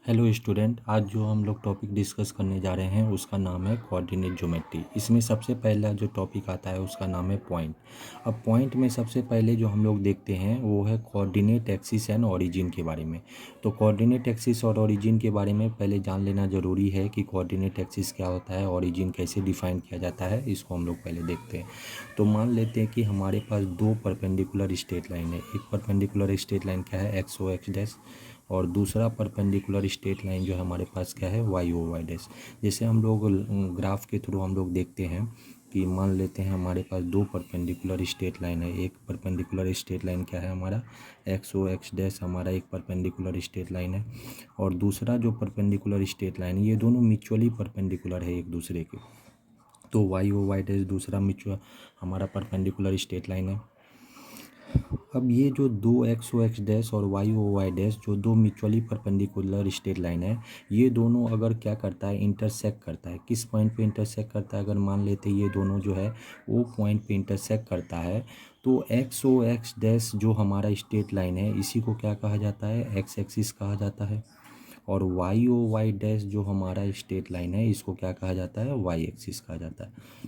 Hello student, आज जो हम लोग टॉपिक डिस्कस करने जा रहे हैं उसका नाम है कोऑर्डिनेट ज्योमेट्री। इसमें सबसे पहला जो टॉपिक आता है उसका नाम है पॉइंट। अब पॉइंट में सबसे पहले जो हम लोग देखते हैं वो है कोऑर्डिनेट एक्सिस एंड ओरिजिन के बारे में। तो कोऑर्डिनेट एक्सिस और ओरिजिन के बारे में पहले जान लेना ज़रूरी है कि कोऑर्डिनेट एक्सिस क्या होता है, ओरिजिन कैसे डिफाइन किया जाता है, इसको हम लोग पहले देखते हैं। तो मान लेते हैं कि हमारे पास दो परपेंडिकुलर स्ट्रेट लाइन है। एक परपेंडिकुलर स्ट्रेट लाइन क्या है, एक्स ओ एक्स डैश, और दूसरा परपेंडिकुलर स्ट्रेट लाइन जो है हमारे पास क्या है, वाई ओ वाई डैश। जैसे हम लोग ग्राफ के थ्रू हम लोग देखते हैं कि मान लेते हैं हमारे पास दो परपेंडिकुलर स्ट्रेट लाइन है। एक परपेंडिकुलर स्ट्रेट लाइन क्या है हमारा, एक्स ओ एक्स डैश हमारा एक परपेंडिकुलर स्ट्रेट लाइन है, और दूसरा जो परपेंडिकुलर स्ट्रेट लाइन, ये दोनों म्यूचुअली परपेंडिकुलर है एक दूसरे के। तो वाई ओ वाई डैश दूसरा म्यूचुअल हमारा परपेंडिकुलर स्ट्रेट लाइन है। अब ये जो दो एक्स ओ एक्स डैश और वाई ओ वाई डैश जो दो म्यूचुअली परपेंडिकुलर स्ट्रेट लाइन है, ये दोनों अगर क्या करता है, इंटरसेक्ट करता है। किस पॉइंट पे इंटरसेक्ट करता है, अगर मान लेते ये दोनों जो है वो पॉइंट पे इंटरसेक्ट करता है, तो एक्स ओ एक्स डैश जो हमारा स्ट्रेट लाइन है इसी को क्या कहा जाता है, एक्स एक्सिस कहा जाता है। और वाई ओ वाई डैश जो हमारा स्ट्रेट लाइन है इसको क्या कहा जाता है, वाई एक्सिस कहा जाता है।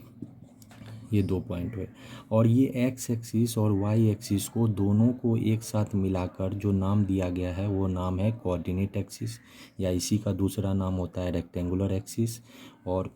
ये दो पॉइंट हुए। और ये एक्स एक्सिस और वाई एक्सिस को दोनों को एक साथ मिलाकर जो नाम दिया गया है वो नाम है कोऑर्डिनेट एक्सिस, या इसी का दूसरा नाम होता है रेक्टेंगुलर एक्सिस। और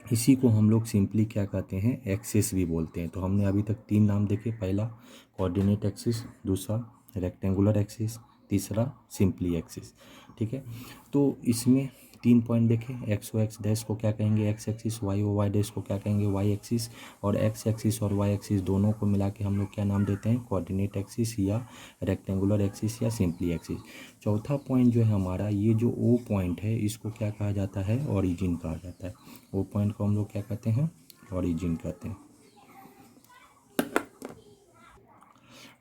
इसी को हम लोग सिंपली क्या कहते हैं, एक्सिस भी बोलते हैं। तो हमने अभी तक तीन नाम देखे, पहला कोऑर्डिनेट एक्सिस, दूसरा रेक्टेंगुलर एक्सिस, तीसरा सिंपली एक्सिस। ठीक है, तो इसमें तीन पॉइंट देखें। एक्स ओ एक्स डैश को क्या कहेंगे, X axis, Y O Y dash को क्या कहेंगे, वाई एक्सिस। और एक्स एक्सिस और वाई एक्सिस दोनों को मिला के हम लोग क्या नाम देते हैं, कोऑर्डिनेट एक्सिस या रेक्टेंगुलर एक्सिस या सिंपली एक्सिस। चौथा पॉइंट जो है हमारा, ये जो ओ पॉइंट है इसको क्या कहा जाता है, ओरिजिन कहा जाता है। ओ पॉइंट को हम लोग क्या कहते हैं, ओरिजिन कहते हैं।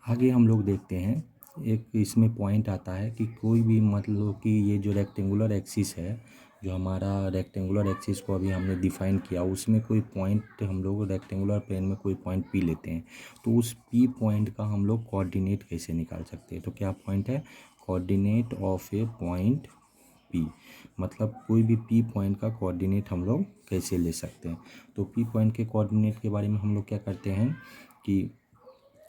आगे हम लोग देखते हैं, एक इसमें पॉइंट आता है कि कोई भी मतलब कि ये जो रेक्टेंगुलर एक्सिस है, जो हमारा रेक्टेंगुलर एक्सिस को अभी हमने डिफाइन किया, उसमें कोई पॉइंट हम लोग रेक्टेंगुलर प्लेन में कोई पॉइंट पी लेते हैं, तो उस पी पॉइंट का हम लोग कोऑर्डिनेट कैसे निकाल सकते हैं। तो क्या पॉइंट है, coordinate of A point P, मतलब कोई भी पी पॉइंट का कोऑर्डिनेट हम लोग कैसे ले सकते हैं। तो पी पॉइंट के कोऑर्डिनेट के बारे में हम लोग क्या करते हैं कि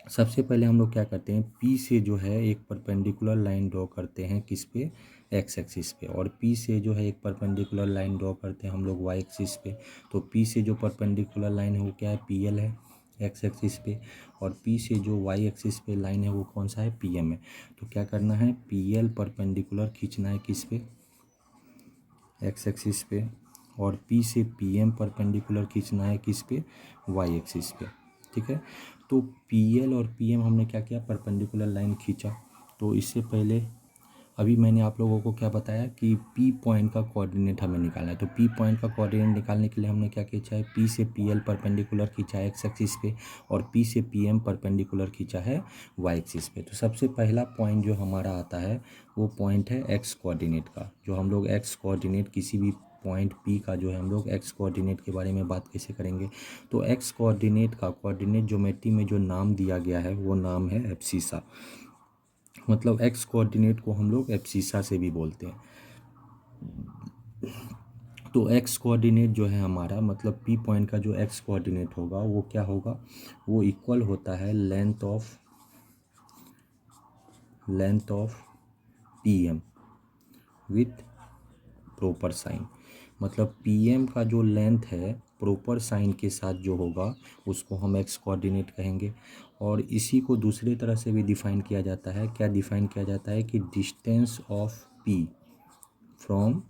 सबसे पहले हम लोग क्या करते हैं, पी से जो है एक परपेंडिकुलर लाइन ड्रॉ करते हैं, किस पे, एक्स एक्सिस पे। और पी से जो है एक परपेंडिकुलर लाइन ड्रॉ करते हैं हम लोग वाई एक्सिस पे। तो पी से जो परपेंडिकुलर लाइन है वो क्या है, पी एल है एक्स एक्सिस पे। और पी से जो वाई एक्सिस पे लाइन है वो कौन सा है, पी एम है। तो क्या करना है, पी एल परपेंडिकुलर खींचना है किस पे, एक्स एक्सिस पे। और पी से पी एम परपेंडिकुलर खींचना है किस पे, वाई एक्सिस पे। ठीक है, तो पी एल और पी एम हमने क्या किया, परपेंडिकुलर लाइन खींचा। तो इससे पहले अभी मैंने आप लोगों को क्या बताया कि पी पॉइंट का कोऑर्डिनेट हमें निकालना है। तो पी पॉइंट का कोऑर्डिनेट निकालने के लिए हमने क्या खींचा है, पी से पी एल परपेंडिकुलर खींचा है एक्स एक्सिस पे, और पी से पी एम परपेंडिकुलर खींचा है वाई एक्सिस पे। तो सबसे पहला पॉइंट जो हमारा आता है वो पॉइंट है एक्स कोऑर्डिनेट का। जो हम लोग एक्स कोऑर्डिनेट किसी भी पॉइंट पी का जो है हम लोग एक्स कोऑर्डिनेट के बारे में बात कैसे करेंगे। तो एक्स कोऑर्डिनेट का कोऑर्डिनेट ज्योमेट्री में जो नाम दिया गया है वो नाम है एब्सिसा। मतलब एक्स कोऑर्डिनेट को हम लोग एब्सिसा से भी बोलते हैं। तो एक्स कोऑर्डिनेट जो है हमारा, मतलब पी पॉइंट का जो एक्स कोऑर्डिनेट होगा वो क्या होगा, वो इक्वल होता है length of P M with proper sign. मतलब पी एम का जो लेंथ है प्रॉपर साइन के साथ जो होगा उसको हम एक्स कोऑर्डिनेट कहेंगे। और इसी को दूसरी तरह से भी डिफाइन किया जाता है, क्या डिफाइन किया जाता है कि distance of P from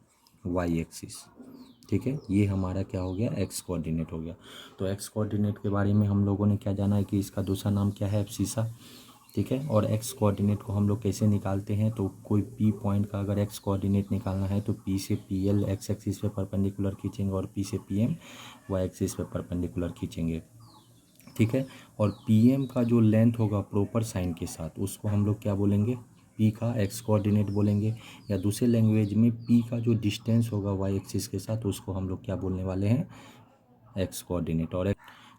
Y axis. ठीक है, ये हमारा क्या हो गया, एक्स कोऑर्डिनेट हो गया। तो एक्स कोऑर्डिनेट के बारे में हम लोगों ने क्या जाना है कि इसका दूसरा नाम क्या है, एब्सिसा। ठीक है, और एक्स कोऑर्डिनेट को हम लोग कैसे निकालते हैं, तो कोई पी पॉइंट का अगर एक्स कोऑर्डिनेट निकालना है तो पी से पी एल एक्स एक्सिस पे परपेंडिकुलर खींचेंगे, और पी से पी एम वाई एक्सिस पे परपेंडिकुलर खींचेंगे। ठीक है, और पी एम का जो लेंथ होगा प्रॉपर साइन के साथ उसको हम लोग क्या बोलेंगे, पी का एक्स कोऑर्डिनेट बोलेंगे। या दूसरे लैंग्वेज में पी का जो डिस्टेंस होगा वाई एक्सिस के साथ उसको हम लोग क्या बोलने वाले हैं, एक्स कोऑर्डिनेट। और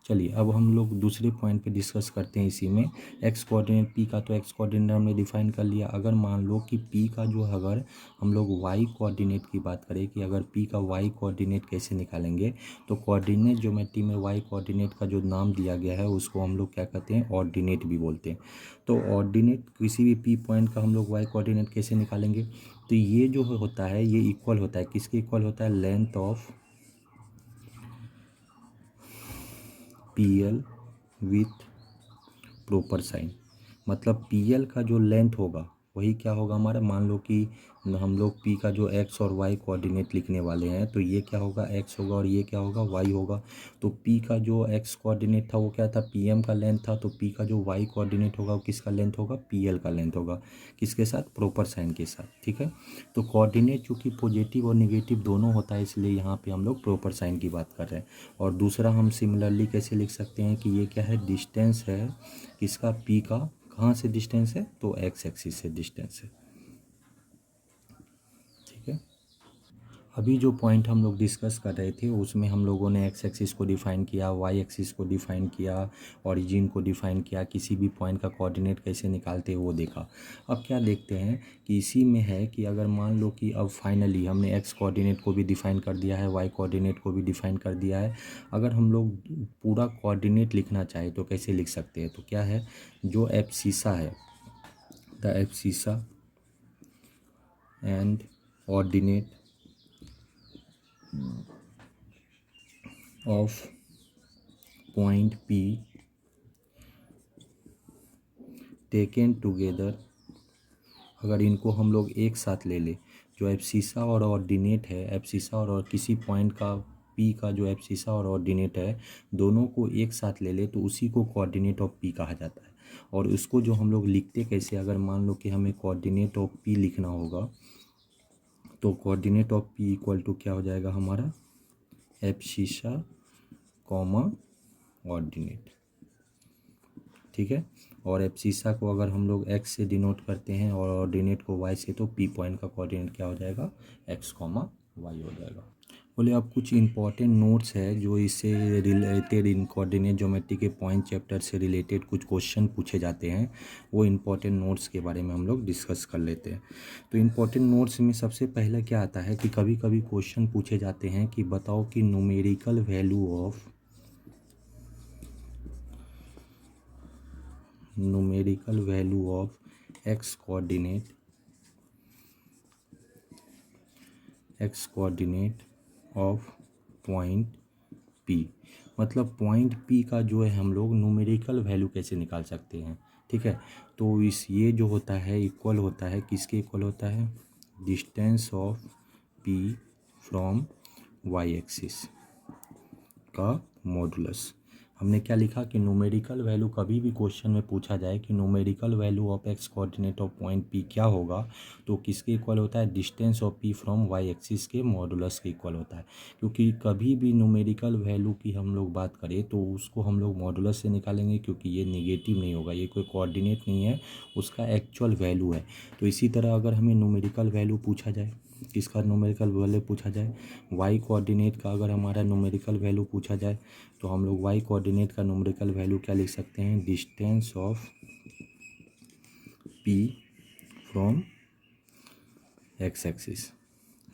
चलिए अब हम लोग दूसरे पॉइंट पे डिस्कस करते हैं इसी में। एक्स कोऑर्डिनेट पी का तो एक्स कोऑर्डिनेट हमने डिफाइन कर लिया। अगर मान लो कि पी का जो है, अगर हम लोग वाई कोऑर्डिनेट की बात करें कि अगर पी का वाई कोऑर्डिनेट कैसे निकालेंगे, तो कोऑर्डिनेट ज्योमेट्री में वाई कोऑर्डिनेट का जो नाम दिया गया है उसको हम लोग क्या कहते हैं, ऑर्डिनेट भी बोलते हैं। तो ऑर्डिनेट किसी भी पी पॉइंट का हम लोग वाई कोऑर्डिनेट कैसे निकालेंगे, तो ये जो होता है ये इक्वल होता है, किसके इक्वल होता है, length of P L with proper sign. मतलब पी एल का जो लेंथ होगा वही क्या होगा हमारा, मान लो कि हम लोग पी का जो एक्स और वाई कोऑर्डिनेट लिखने वाले हैं, तो ये क्या होगा, एक्स होगा और ये क्या होगा, वाई होगा। तो पी का जो एक्स कोऑर्डिनेट था वो क्या था, पी एम का लेंथ था। तो पी का जो वाई कोऑर्डिनेट होगा वो किसका लेंथ होगा, पी एल का लेंथ होगा। किसके साथ, प्रॉपर साइन के साथ। ठीक है, तो कोऑर्डिनेट चूँकि पॉजिटिव और निगेटिव दोनों होता है, इसलिए यहाँ पे हम लोग प्रॉपर साइन की बात कर रहे हैं। और दूसरा हम सिमिलरली कैसे लिख सकते हैं कि ये क्या है, डिस्टेंस है किसका, पी का। कहाँ से डिस्टेंस है, तो एक्स एक्सिस से डिस्टेंस है। ठीक है, अभी जो पॉइंट हम लोग डिस्कस कर रहे थे उसमें हम लोगों ने एक्स एक्सिस को डिफ़ाइन किया, वाई एक्सिस को डिफ़ाइन किया, ओरिजिन को डिफ़ाइन किया, किसी भी पॉइंट का कोऑर्डिनेट कैसे निकालते हैं वो देखा। अब क्या देखते हैं कि इसी में है कि अगर मान लो कि अब फाइनली हमने एक्स कोऑर्डिनेट को भी डिफ़ाइन कर दिया है, वाई कोऑर्डिनेट को भी डिफ़ाइन कर दिया है। अगर हम लोग पूरा कोऑर्डिनेट लिखना चाहें तो कैसे लिख सकते हैं, तो क्या है, जो एब्सिसा है, the abscissa and ordinate of point P taken together, अगर इनको हम लोग एक साथ ले ले, जो एब्सिसा और ऑर्डिनेट है, एब्सिसा और किसी पॉइंट का पी का जो एब्सिसा और ऑर्डिनेट है दोनों को एक साथ ले ले, तो उसी को कोऑर्डिनेट ऑफ पी कहा जाता है। और उसको जो हम लोग लिखते कैसे, अगर मान लो कि हमें कोऑर्डिनेट ऑफ पी लिखना होगा, तो coordinate of P equal to क्या हो जाएगा हमारा, एब्सिसा कॉमा ऑर्डिनेट। ठीक है, और एब्सिसा को अगर हम लोग एक्स से डिनोट करते हैं और ऑर्डिनेट को वाई से, तो पी पॉइंट का कोऑर्डिनेट क्या हो जाएगा, एक्स कॉमा वाई हो जाएगा। बोले अब कुछ इंपॉर्टेंट नोट्स है जो इससे रिलेटेड, इन कोऑर्डिनेट ज्योमेट्री के पॉइंट चैप्टर से रिलेटेड कुछ क्वेश्चन पूछे जाते हैं, वो इंपॉर्टेंट नोट्स के बारे में हम लोग डिस्कस कर लेते हैं। तो इंपॉर्टेंट नोट्स में सबसे पहले क्या आता है कि कभी कभी क्वेश्चन पूछे जाते हैं कि बताओ कि numerical value of numerical value of x coordinate of point P। मतलब पॉइंट P का जो है हम लोग न्यूमेरिकल वैल्यू कैसे निकाल सकते हैं। ठीक है, तो इस ये जो होता है इक्वल होता है किसके इक्वल होता है, distance of P from y axis का मॉडुलस। हमने क्या लिखा कि न्यूमेरिकल वैल्यू, कभी भी क्वेश्चन में पूछा जाए कि numerical value of X coordinate of point P क्या होगा, तो किसके इक्वल होता है, distance of P from Y axis के मॉडुलस के इक्वल होता है। क्योंकि कभी भी न्यूमेरिकल वैल्यू की हम लोग बात करें तो उसको हम लोग मॉडुलस से निकालेंगे, क्योंकि ये नेगेटिव नहीं होगा, ये कोई कोऑर्डिनेट नहीं है, उसका एक्चुअल वैल्यू है। तो इसी तरह अगर हमें न्यूमेरिकल वैल्यू पूछा जाए, किसका न्यूमेरिकल वैल्यू पूछा जाए, वाई कोऑर्डिनेट का अगर हमारा न्यूमेरिकल वैल्यू पूछा जाए, तो हम लोग वाई कोऑर्डिनेट का न्यूमेरिकल वैल्यू क्या लिख सकते हैं, distance of P from x axis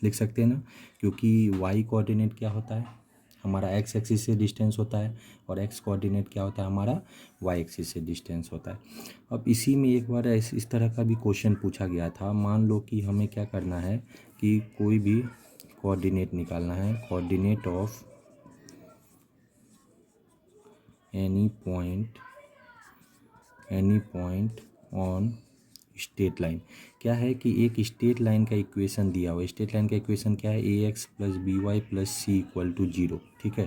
लिख सकते हैं ना। क्योंकि वाई कोऑर्डिनेट क्या होता है हमारा, एक्स एक्सिस से डिस्टेंस होता है, और एक्स कोऑर्डिनेट क्या होता है हमारा, वाई एक्सिस से डिस्टेंस होता है। अब इसी में एक बार इस तरह का भी क्वेश्चन पूछा गया था। मान लो कि हमें क्या करना है कि कोई भी कोऑर्डिनेट निकालना है, coordinate of any point on straight line. क्या है कि एक स्ट्रेट लाइन का इक्वेशन दिया हुआ है, स्ट्रेट लाइन का इक्वेशन क्या है, A X plus B Y plus C equal to 0। ठीक है,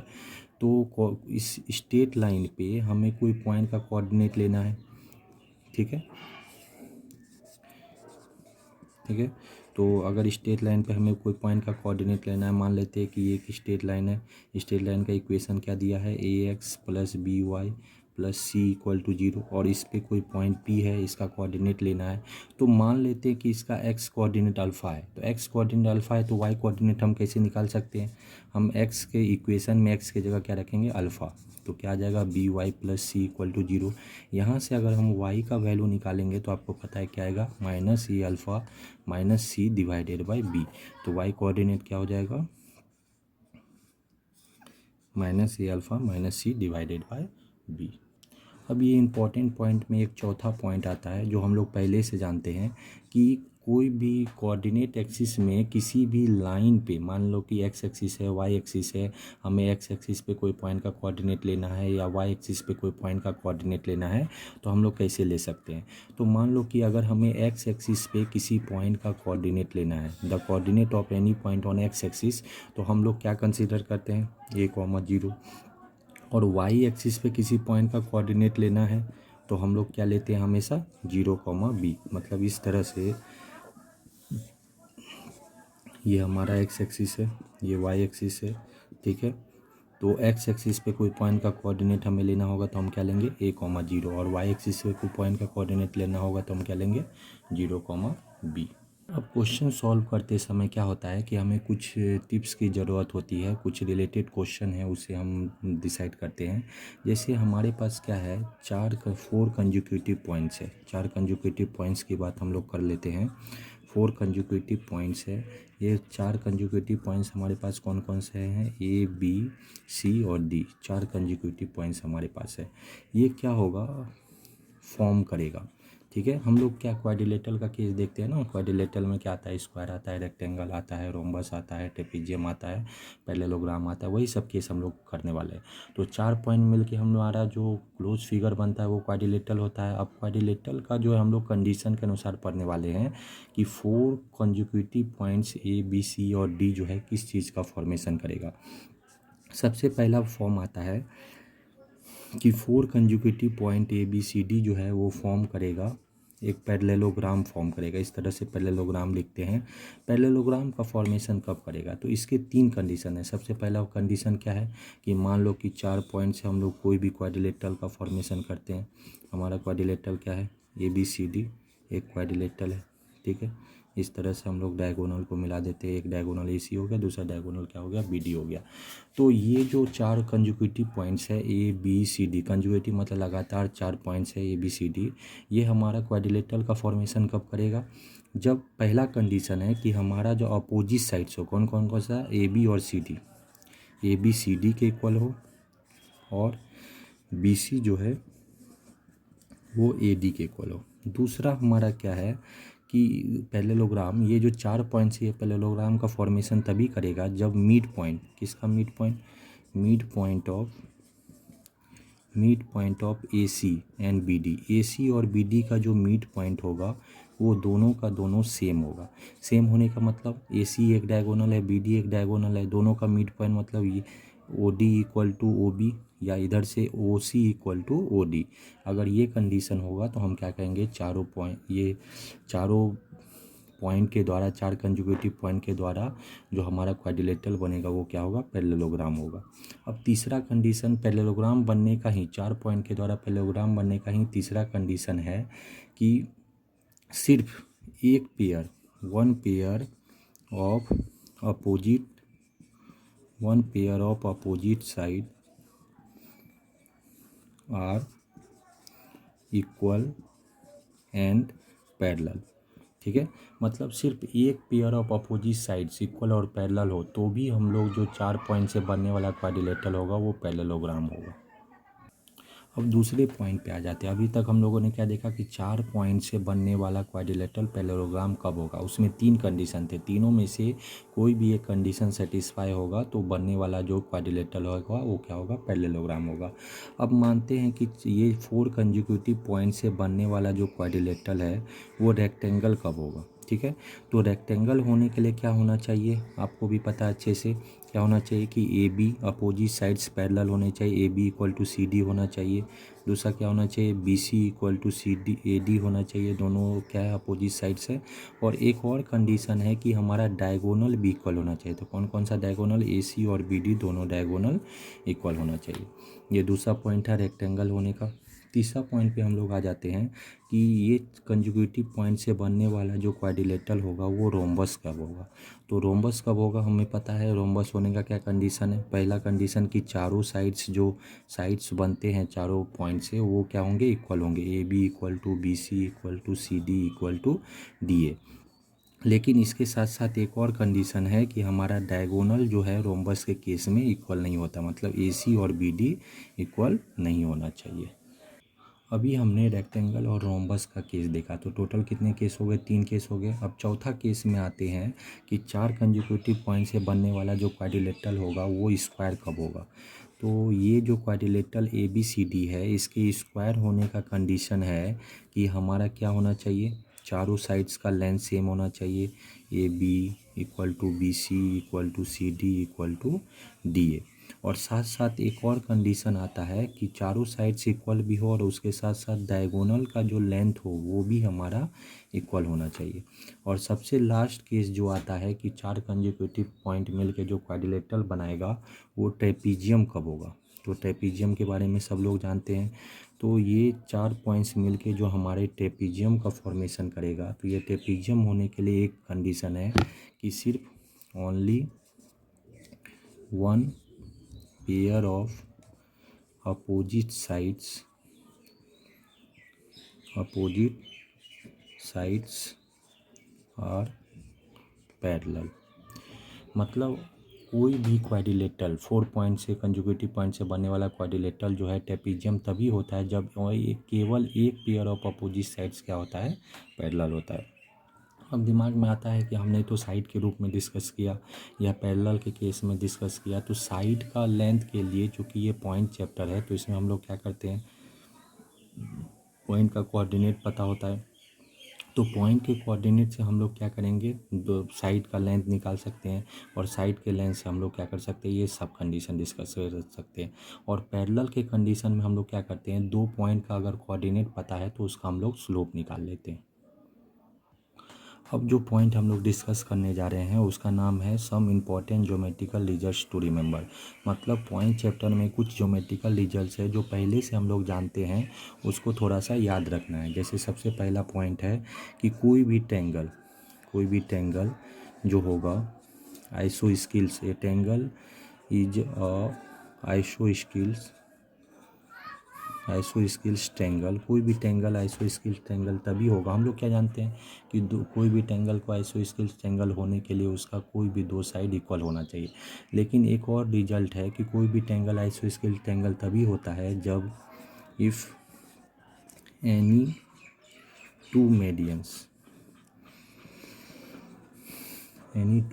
तो इस स्ट्रेट लाइन पे हमें कोई पॉइंट का कोऑर्डिनेट लेना है। ठीक है, ठीक है, तो अगर स्ट्रेट लाइन पे हमें कोई पॉइंट का कोऑर्डिनेट लेना है, मान लेते हैं कि ये एक स्ट्रेट लाइन है, स्ट्रेट लाइन का इक्वेशन क्या दिया है, A X plus B Y plus C equal to 0 और इस पे कोई पॉइंट पी है, इसका कोऑर्डिनेट लेना है। तो मान लेते हैं कि इसका एक्स कोऑर्डिनेट अल्फ़ा है, तो एक्स कोऑर्डिनेट अल्फ़ा है तो वाई कोऑर्डिनेट हम कैसे निकाल सकते हैं? हम एक्स के इक्वेशन में एक्स की जगह क्या रखेंगे? अल्फ़ा। तो क्या आ जाएगा? B Y plus C equal to 0। यहाँ से अगर हम वाई का वैल्यू निकालेंगे तो आपको पता है क्या आएगा? Minus A alpha minus C divided by B. तो वाई कोऑर्डिनेट क्या हो जाएगा? Minus A alpha minus C divided by B. अब ये इंपॉर्टेंट पॉइंट में एक चौथा पॉइंट आता है जो हम लोग पहले से जानते हैं कि कोई भी कोऑर्डिनेट एक्सिस में किसी भी लाइन पे, मान लो कि एक्स एक्सिस है, वाई एक्सिस है, हमें एक्स एक्सिस पे कोई पॉइंट का कोऑर्डिनेट लेना है या वाई एक्सिस पे कोई पॉइंट का कोऑर्डिनेट लेना है, तो हम लोग कैसे ले सकते हैं? तो मान लो कि अगर हमें एक्स एक्सिस पे किसी पॉइंट का कोऑर्डिनेट लेना है, the coordinate of any point on x axis, तो हम लोग क्या कंसीडर करते हैं? ए कॉमा 0। और वाई एक्सिस पे किसी पॉइंट का कोऑर्डिनेट लेना है तो हम लोग क्या लेते हैं? हमेशा 0 कॉमा बी। मतलब इस तरह से ये हमारा एक्स एक्सिस है, ये वाई एक्सिस है, ठीक है। तो एक्स एक्सिस पे कोई पॉइंट का कोऑर्डिनेट हमें लेना होगा तो हम क्या लेंगे? ए कॉमा 0। और वाई एक्सिस पे कोई पॉइंट का कोऑर्डिनेट लेना होगा तो हम क्या लेंगे? 0 कॉमा बी। अब क्वेश्चन सॉल्व करते समय क्या होता है कि हमें कुछ टिप्स की ज़रूरत होती है, कुछ रिलेटेड क्वेश्चन है उसे हम डिसाइड करते हैं। जैसे हमारे पास क्या है, 4 कंजिक्यूटिव पॉइंट्स है। 4 कंजिक्यूटिव पॉइंट्स की बात हम लोग कर लेते हैं। 4 कंजिक्यूटिव पॉइंट्स है। ये 4 कंजिक्यूटिव पॉइंट्स हमारे पास कौन कौन से हैं? ए बी सी और डी। 4 कंजिक्यूटिव पॉइंट्स हमारे पास है। ये क्या होगा? फॉर्म करेगा, ठीक है। हम लोग क्या क्वाड्रिलेटरल का केस देखते हैं ना, क्वाड्रिलेटरल में क्या आता है? स्क्वायर आता है, रेक्टेंगल आता है, रोम्बस आता है, ट्रेपेजियम आता है, पैरेललोग्राम आता है, वही सब केस हम लोग करने वाले हैं। तो 4 पॉइंट मिलके हमारा जो क्लोज फिगर बनता है वो क्वाड्रिलेटरल होता है। अब क्वाड्रिलेटरल का जो है हम लोग कंडीशन के अनुसार पढ़ने वाले हैं कि 4 consecutive points A B C और डी जो है किस चीज़ का फॉर्मेशन करेगा। सबसे पहला फॉर्म आता है कि 4 consecutive point A B C D जो है वो फॉर्म करेगा, एक पैरेललोग्राम फॉर्म करेगा। इस तरह से पैरेललोग्राम लिखते हैं। पैरेललोग्राम का फॉर्मेशन कब करेगा? तो इसके 3 कंडीशन है। सबसे पहला कंडीशन क्या है कि मान लो कि 4 पॉइंट से हम लोग कोई भी क्वाड्रिलेटरल का फॉर्मेशन करते हैं। हमारा क्वाड्रिलेटरल क्या है? ए बी सी डी एक क्वाड्रिलेटरल है, ठीक है। इस तरह से हम लोग डायगोनल को मिला देते हैं। एक डायगोनल ए सी हो गया, दूसरा डायगोनल क्या हो गया? बी डी हो गया। तो ये जो 4 कंजिक्यूटिव पॉइंट्स है A B C D, consecutive मतलब लगातार 4 पॉइंट्स है ए बी सी डी, ये हमारा क्वाड्रिलेटरल का फॉर्मेशन कब करेगा? जब पहला कंडीशन है कि हमारा जो अपोजिट साइड्स हो, कौन कौन कौन सा? ए बी और C D, A B C D के इक्वल हो और बी सी जो है वो ए डी के इक्वल हो। दूसरा हमारा क्या है कि पैरेललोग्राम, ये जो 4 पॉइंट्स है, ये पैरेललोग्राम का फॉर्मेशन तभी करेगा जब मिड पॉइंट, किसका midpoint? Midpoint of A C and B D. A C और बी डी का जो मिड पॉइंट होगा वो दोनों का दोनों सेम होगा। सेम होने का मतलब ए सी एक डायगोनल है, बी डी एक डायगोनल है, दोनों का मिड पॉइंट मतलब ये O D equal to O B या इधर से O C equal to O D. अगर ये कंडीशन होगा तो हम क्या कहेंगे? चारों पॉइंट, ये चारों पॉइंट के द्वारा, 4 कंजुगेटिव पॉइंट के द्वारा जो हमारा क्वाड्रिलेटरल बनेगा वो क्या होगा? पैरेललोग्राम होगा। अब तीसरा कंडीशन पैरेललोग्राम बनने का ही, 4 पॉइंट के द्वारा पैरेललोग्राम बनने का ही तीसरा कंडीशन है कि सिर्फ एक pair, one pair of opposite side are equal and parallel, ठीक है। मतलब सिर्फ एक pair of opposite sides equal और पैरेलल हो तो भी हम लोग जो 4 पॉइंट से बनने वाला क्वाड्रिलेटरल होगा वो पैरेललोग्राम होगा। अब दूसरे पॉइंट पे आ जाते हैं। अभी तक हम लोगों ने क्या देखा कि 4 पॉइंट से बनने वाला क्वाड्रिलेटरल पैरेललोग्राम कब होगा। उसमें 3 कंडीशन थे, तीनों में से कोई भी एक कंडीशन सेटिस्फाई होगा तो बनने वाला जो क्वाड्रिलेटरल होगा वो क्या होगा? पैरेललोग्राम होगा। अब मानते हैं कि ये 4 कंजिक्यूटिव पॉइंट से बनने वाला जो क्वाड्रिलेटरल है वो रेक्टेंगल कब होगा? ठीक है। तो रेक्टेंगल होने के लिए क्या होना चाहिए, आपको भी पता है अच्छे से, क्या होना चाहिए कि A B opposite sides parallel होने चाहिए, A B equal to C D होना चाहिए। दूसरा क्या होना चाहिए, B C equal to C D A D होना चाहिए, दोनों क्या है अपोजिट साइड्स है। और एक और कंडीशन है कि हमारा डायगोनल भी इक्वल होना चाहिए। तो कौन कौन सा डायगोनल, ए सी और बी डी दोनों डायगोनल इक्वल होना चाहिए। ये दूसरा पॉइंट है रेक्टेंगल होने का। तीसरा पॉइंट पे हम लोग आ जाते हैं कि ये कंजुगेटिव पॉइंट से बनने वाला जो क्वाड्रिलेटरल होगा वो रोम्बस कब होगा। तो रोम्बस कब होगा हमें पता है, रोम्बस होने का क्या कंडीशन है। पहला कंडीशन कि चारों साइड्स जो साइड्स बनते हैं चारों पॉइंट से वो क्या होंगे, इक्वल होंगे, A B equal to B C equal to C D equal to D A. लेकिन इसके साथ साथ एक और कंडीशन है कि हमारा डायगोनल जो है रोम्बस के केस में इक्वल नहीं होता, मतलब ए सी और बी डी इक्वल नहीं होना चाहिए। अभी हमने रेक्टेंगल और रोम्बस का केस देखा, तो टोटल कितने केस हो गए, 3 केस हो गए। अब चौथा केस में आते हैं कि 4 कंसेक्यूटिव पॉइंट से बनने वाला जो क्वाड्रिलेटरल होगा वो स्क्वायर कब होगा। तो ये जो quadrilateral A B C D है इसके स्क्वायर होने का कंडीशन है कि हमारा क्या होना चाहिए, चारों साइड्स का लेंथ सेम होना चाहिए, A B equal to B C equal to C D equal to D A. और साथ साथ एक और कंडीशन आता है कि चारों साइड्स इक्वल भी हो और उसके साथ साथ डायगोनल का जो लेंथ हो वो भी हमारा इक्वल होना चाहिए। और सबसे लास्ट केस जो आता है कि 4 कंसेक्यूटिव पॉइंट मिलके जो क्वाड्रिलेटरल बनाएगा वो ट्रेपीजियम कब होगा। तो ट्रेपीजियम के बारे में सब लोग जानते हैं। तो ये 4 पॉइंट्स मिलके जो हमारे ट्रेपीजियम का फॉर्मेशन करेगा, तो ये ट्रेपीजियम होने के लिए एक कंडीशन है कि सिर्फ only one pair of opposite sides are parallel। मतलब कोई भी क्वाड्रिलेटरल 4 पॉइंट से कंजुगेटिव पॉइंट से बनने वाला क्वाड्रिलेटरल जो है ट्रेपीजियम तभी होता है जब केवल एक पेयर ऑफ अपोजिट साइड्स क्या होता है, पैरेलल होता है। अब दिमाग में आता है कि हमने तो साइड के रूप में डिस्कस किया या पैरेलल के केस में डिस्कस किया, तो साइड का लेंथ के लिए चूँकि ये पॉइंट चैप्टर है तो इसमें हम लोग क्या करते हैं, पॉइंट का कोऑर्डिनेट पता होता है। तो पॉइंट के कोऑर्डिनेट से हम लोग क्या करेंगे, दो साइड का लेंथ निकाल सकते हैं और साइड के लेंथ से हम लोग क्या कर सकते हैं, ये सब कंडीशन डिस्कस कर सकते हैं। और पैरेलल के कंडीशन में हम लोग क्या करते हैं, 2 पॉइंट का अगर कोऑर्डिनेट पता है तो उसका हम लोग स्लोप निकाल लेते हैं। अब जो पॉइंट हम लोग डिस्कस करने जा रहे हैं उसका नाम है some important geometrical results to remember. मतलब पॉइंट चैप्टर में कुछ ज्योमेट्रिकल रिजल्ट्स है जो पहले से हम लोग जानते हैं उसको थोड़ा सा याद रखना है। जैसे सबसे पहला पॉइंट है कि कोई भी ट्रैंगल जो होगा isosceles, a triangle is isosceles triangle. कोई भी ट्रैंगल आइसोस्केल्स ट्रैंगल तभी होगा, हम लोग क्या जानते हैं कि कोई भी ट्रैंगल को आइसोस्केल्स ट्रैंगल होने के लिए उसका कोई भी 2 साइड इक्वल होना चाहिए। लेकिन एक और रिजल्ट है कि कोई भी ट्रैंगल आइसोस्केल्स ट्रैंगल तभी होता है जब if any two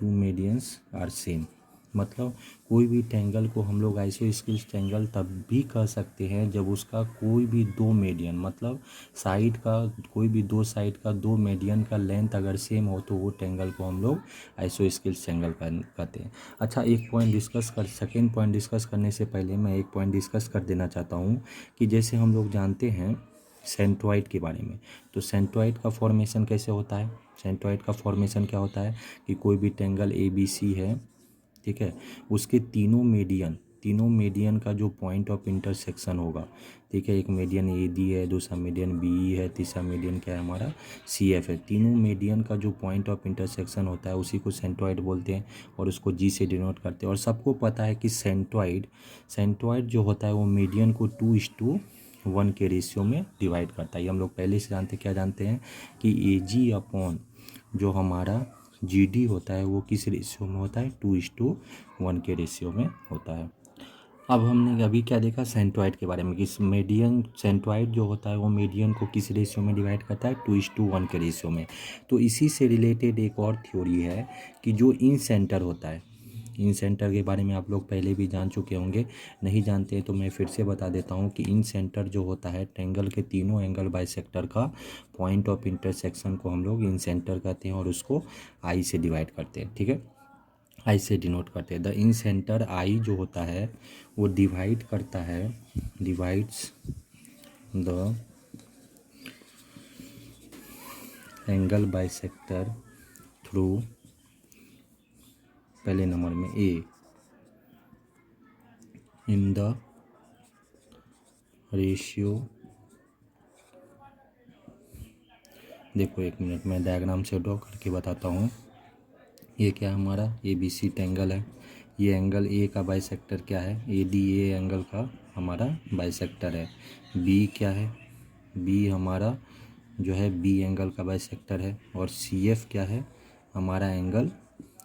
medians are same. मतलब कोई भी ट्रैंगल को हम लोग आइसोस्केल्स ट्रैंगल तब भी कह सकते हैं जब उसका कोई भी 2 मीडियन, मतलब साइड का कोई भी 2 साइड का 2 मीडियन का लेंथ अगर सेम हो तो वो ट्रैंगल को हम लोग आइसोस्केल्स ट्रैंगल कहते हैं। अच्छा, सेकेंड पॉइंट डिस्कस करने से पहले मैं एक पॉइंट डिस्कस कर देना चाहता हूँ कि जैसे हम लोग जानते हैं सेंट्रॉइड के बारे में। तो सेंट्रॉइड का फॉर्मेशन कैसे होता है, सेंट्रॉइड का फॉर्मेशन क्या होता है कि कोई भी ट्रैंगल ए बी सी है, ठीक है, उसके तीनों मीडियन का जो पॉइंट ऑफ इंटरसेक्शन होगा, ठीक है, एक मीडियन ए डी है, दूसरा मीडियन बी है, तीसरा मीडियन क्या है हमारा सी एफ है। तीनों मीडियन का जो पॉइंट ऑफ इंटरसेक्शन होता है उसी को सेंट्रॉइड बोलते हैं और उसको जी से डिनोट करते हैं। और सबको पता है कि सेंट्रॉइड जो होता है वो मीडियन को 2:1 के रेशियो में डिवाइड करता है। ये हम लोग पहले से जानते हैं कि ए जी अपॉन जो हमारा जी डी होता है वो किस रेशियो में होता है, 2:1 के रेशियो में होता है। अब हमने अभी क्या देखा सेंट्रॉइड के बारे में कि सेंट्रॉइड जो होता है वो मीडियन को किस रेशियो में डिवाइड करता है, 2:1 के रेशियो में। तो इसी से रिलेटेड एक और थ्योरी है कि जो इन सेंटर होता है, इन सेंटर के बारे में आप लोग पहले भी जान चुके होंगे, नहीं जानते हैं तो मैं फिर से बता देता हूँ कि इन सेंटर जो होता है ट्रायंगल के तीनों एंगल बाइसेक्टर का पॉइंट ऑफ इंटरसेक्शन को हम लोग इन सेंटर कहते हैं और उसको आई से डिवाइड करते हैं। ठीक है, आई से डिनोट करते हैं। द इन सेंटर आई जो होता है वो डिवाइड करता है, divides the angle bisector through, पहले नंबर में ए, इन द रेशियो, देखो एक मिनट मैं डायग्राम से ड्रॉ करके बताता हूँ। ये क्या है हमारा ए बी सी ट्रायंगल है, ये एंगल ए का बाइसेक्टर क्या है, ए डी ए एंगल का हमारा बाइसेक्टर है। बी क्या है, बी हमारा जो है बी एंगल का बाइसेक्टर है। और सी एफ क्या है, हमारा एंगल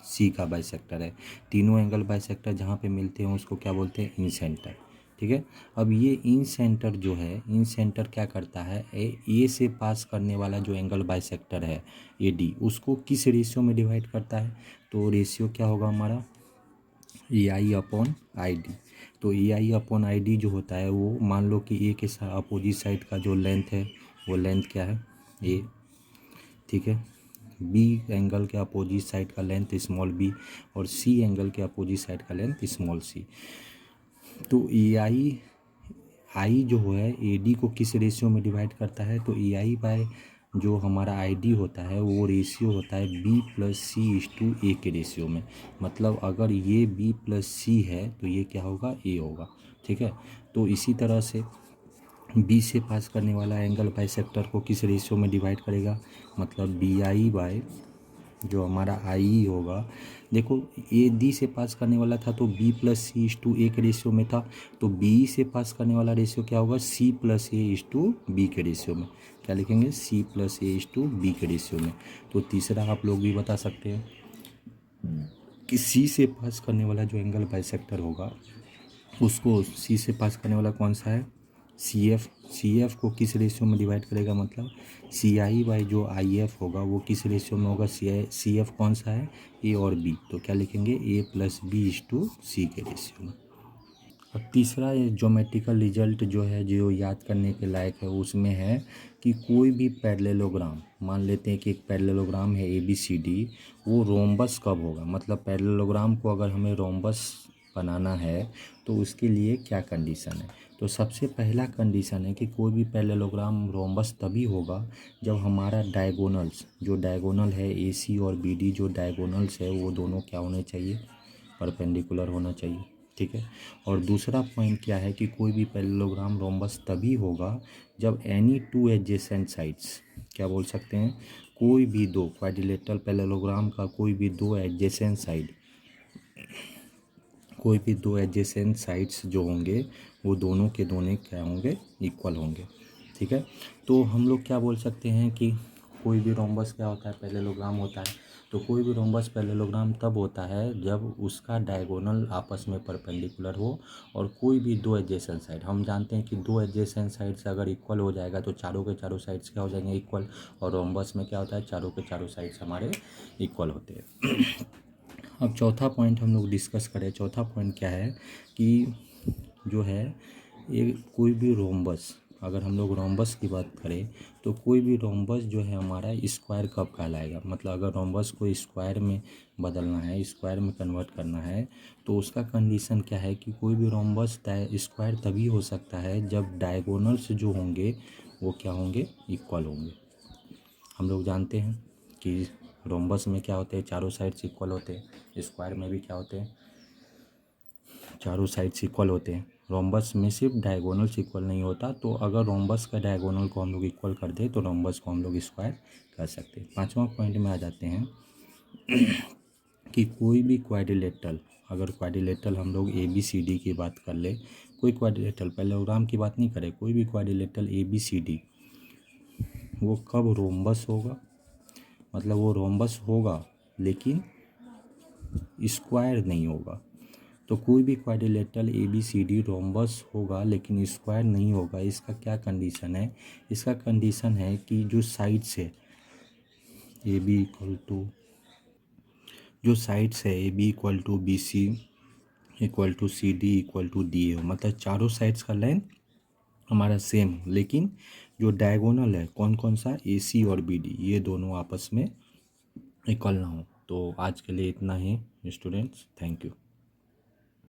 सी का बाइसेक्टर है। तीनों एंगल बाइसेक्टर जहाँ पे मिलते हैं उसको क्या बोलते हैं, इन सेंटर। ठीक है, अब ये इन सेंटर जो है, इन सेंटर क्या करता है, ए से पास करने वाला जो एंगल बाइसेक्टर है ए डी, उसको किस रेशियो में डिवाइड करता है, तो रेशियो क्या होगा हमारा ए आई अपॉन आई डी। तो ए आई अपॉन आई डी जो होता है वो मान लो कि ए के अपोजिट साइड का जो लेंथ है वो लेंथ क्या है, ए। ठीक है, बी एंगल के अपोजिट साइड का लेंथ स्मॉल बी और सी एंगल के अपोजिट साइड का लेंथ स्मॉल सी। तो आई जो है ए डी को किस रेशियो में डिवाइड करता है, तो ए आई बाय जो हमारा आई डी होता है वो रेशियो होता है B plus C is to A के रेशियो में। मतलब अगर ये बी प्लस सी है तो ये क्या होगा, ए होगा। ठीक है, तो इसी तरह से बी से पास करने वाला एंगल बाइसेक्टर को किस रेशियो में डिवाइड करेगा, मतलब बी आई बाय जो हमारा आई होगा। देखो ए डी से पास करने वाला था तो B plus C is to A के रेशियो में था, तो बी से पास करने वाला रेशियो क्या होगा, C plus A is to B के रेशियो में। क्या लिखेंगे, C plus A is to B के रेशियो में। तो तीसरा आप लोग भी बता सकते हैं कि सी से पास करने वाला जो एंगल बाइसेक्टर होगा उसको सी से पास करने वाला कौन सा है, सी एफ को किस रेशियो में डिवाइड करेगा, मतलब सी आई बाई जो आई एफ होगा वो किस रेशियो में होगा, सी एफ कौन सा है, ए और बी। तो क्या लिखेंगे, ए प्लस बी इज टू सी के रेशियो में। और तीसरा ये ज्योमेट्रिकल रिजल्ट जो है जो याद करने के लायक है उसमें है कि कोई भी पैरेललोग्राम, मान लेते हैं कि एक पैरेललोग्राम है ए बी सी डी, वो रोम्बस कब होगा, मतलब पैरेललोग्राम को अगर हमें रोम्बस बनाना है तो उसके लिए क्या कंडीशन है। तो सबसे पहला कंडीशन है कि कोई भी पैरेललोग्राम रोम्बस तभी होगा जब हमारा डायगोनल्स, जो डायगोनल है ए सी और बी डी, जो डायगोनल्स है वो दोनों क्या होने चाहिए, परपेंडिकुलर होना चाहिए। ठीक है, और दूसरा पॉइंट क्या है कि कोई भी पैरेललोग्राम रोम्बस तभी होगा जब एनी टू एडजेसेंट साइड्स, क्या बोल सकते हैं, कोई भी दो क्वाड्रिलेटरल पैरेललोग्राम का कोई भी दो एडजेसेंट साइड, कोई भी दो एडजेसेंट साइड्स जो होंगे वो दोनों के दोनों क्या होंगे, इक्वल होंगे। ठीक है, तो हम लोग क्या बोल सकते हैं कि कोई भी रोम्बस क्या होता है, पैरेललोग्राम होता है। तो कोई भी रोम्बस पैरेललोग्राम तब होता है जब उसका डायगोनल आपस में परपेंडिकुलर हो और कोई भी दो एडजेसेंट साइड, हम जानते हैं कि दो एडजेसेंट साइड्स अगर इक्वल हो जाएगा तो चारों के चारों साइड्स क्या हो जाएंगे, इक्वल। और रोम्बस में क्या होता है, चारों के चारों साइड्स हमारे इक्वल होते हैं। अब चौथा पॉइंट हम लोग डिस्कस करें। चौथा पॉइंट क्या है कि जो है ये कोई भी रोम्बस, अगर हम लोग रोम्बस की बात करें तो कोई भी रोम्बस जो है हमारा स्क्वायर कब कहलाएगा, मतलब अगर रोम्बस को स्क्वायर में बदलना है, स्क्वायर में कन्वर्ट करना है तो उसका कंडीशन क्या है कि कोई भी रोम्बस स्क्वायर तभी हो सकता है जब डायगोनल्स जो होंगे वो क्या होंगे, इक्वल होंगे। हम लोग जानते हैं कि रोम्बस में क्या होते हैं, चारों साइड्स इक्वल होते हैं, स्क्वायर में भी क्या होते हैं, चारों साइड्स इक्वल होते हैं। रोम्बस में सिर्फ डायगोनल्स इक्वल नहीं होता, तो अगर रोम्बस का डायगोनल को हम लोग इक्वल कर दें तो रोम्बस को हम लोग स्क्वायर कर सकते हैं। पांचवा पॉइंट में आ जाते हैं कि कोई भी क्वाड्रिलेटरल, अगर क्वाड्रिलेटरल हम लोग ए बी सी डी की बात कर ले, कोई क्वाड्रिलेटरल, पैरेललोग्राम की बात नहीं करें, कोई भी quadrilateral A B C D वो कब रोम्बस होगा, मतलब वो रोम्बस होगा लेकिन स्क्वायर नहीं होगा। तो कोई भी quadrilateral A B C D rhombus होगा लेकिन स्क्वायर नहीं होगा। इसका क्या कंडीशन है, इसका कंडीशन है कि जो साइड्स है ए बी इक्वल टू, जो साइड्स है A B equal to B C equal to C D equal to D A, मतलब चारों साइड्स का लेंथ हमारा सेम हो, लेकिन जो डायगोनल है कौन कौन सा, ए सी और बी डी, ये दोनों आपस में इक्वल ना हो। तो आज के लिए इतना ही स्टूडेंट्स, थैंक यू।